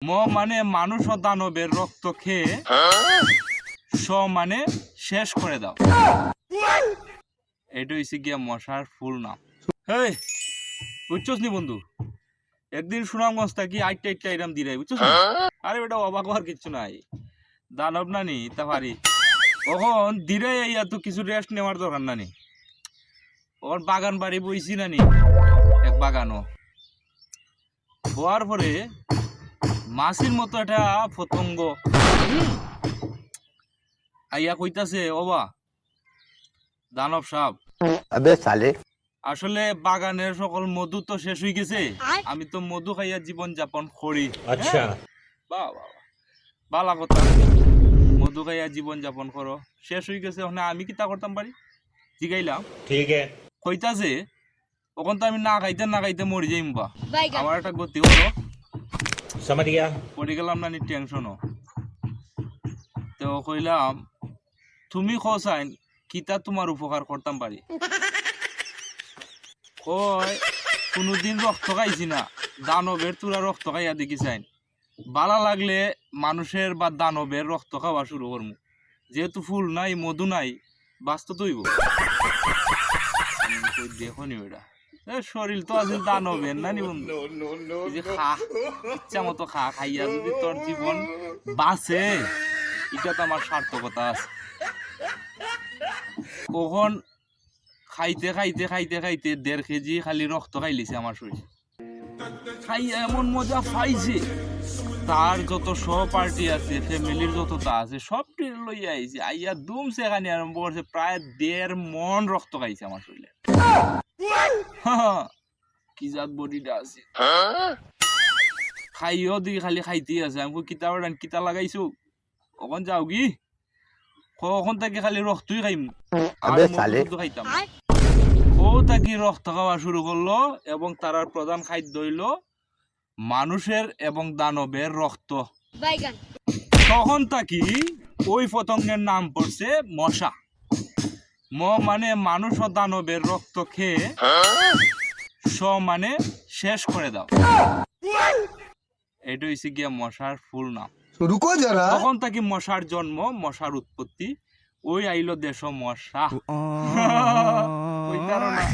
মানে মানুষ ও দানবের রক্ত খেয়ে মানে শেষ করে দাও। এটা হইছে গিয়া মশার ফুল নাম। হেই বুঝছস নি বন্ধু, একদিন সুনামগঞ্জ থাকি আইটা এরাম দিরাই, বুঝছস নি? আরে বেটা অবাক হওয়ার কিছু নাই, দানব নানি তা পারি কখন দিরে ইয়া তো কিছু রেস্ট নেওয়ার দরকার নানি। ওর বাগান বাড়ি বইছি নানি এক বাগানও হওয়ার পরে মাছির মতো একটা পতঙ্গ আইয়া কইতাছে, ওবা দানব সাপ আসলে বাগানের সকল মধু তো শেষ হয়ে গেছে, আমি তো মধু খাইয়া জীবন যাপন করি। আচ্ছা বাহ বাহ বালা কথা, মধু খাইয়া জীবন যাপন করো, শেষ হয়ে গেছে ওখানে আমি কি তা করতাম পারি? জিগাইলাম, ঠিক আছে কইতাছে ওখান তো আমি না খাইতে মরি যাইম বা, আমার একটা গতি হলো পড়ে গেলাম না, টেনশনও। তো কইলাম তুমি খসাইন কিতা তোমার উপকার করতাম পারি? কয় কোনদিন রক্ত খাইছি না, দানবের তুরা রক্ত খাইয়া দেখিছাইন, বালা লাগলে মানুষের বা দানবের রক্ত খাওয়া শুরু করবো, যেহেতু ফুল নাই মধু নাই বাঁচতে তৈব। দেখো নি ওটা শরীর তো আছে দানবের নানি বন্ধু, যে খা ইচ্ছা মতো খাইয়া যদি তোর জীবন বাঁচে, এটা তো আমার সার্থকতা আছে। কখন খাইতে 1.5 কেজি খালি রক্ত খাইলিছে আমার শরীর, খাইয়া এমন মজা পাইছে, তার যত সহপার্টি আছে ফ্যামিলির যতটা আছে সব লইয়া আইছে, আইয়া দুম সেখানে আরম্ভ করছে, প্রায় 1.5 মণ রক্ত খাইছে আমার শরীরে। কি জাত বডিটা আছে, খাইও দিকে খালি খাইতেই আছে। আমি কিতা লাগাইছো কখন যাও কি কখন থেকে খালি রক্তই খাইম, খাইতাম ও তাকি রক্ত খাওয়া শুরু করলো, এবং তার প্রধান খাদ্য হইল মানুষের এবং দানবের রক্ত। তখন তাকি ওই পতঙ্গের নাম পড়ছে মশা। মানে মানুষ ও দানবের রক্ত খেয়ে মানে শেষ করে দাও, এটা হইছে গিয়া মশার ফুল নাম। তখন তাকি মশার জন্ম, মশার উৎপত্তি, ওই আইলো দেশ মশা। ওই কারণে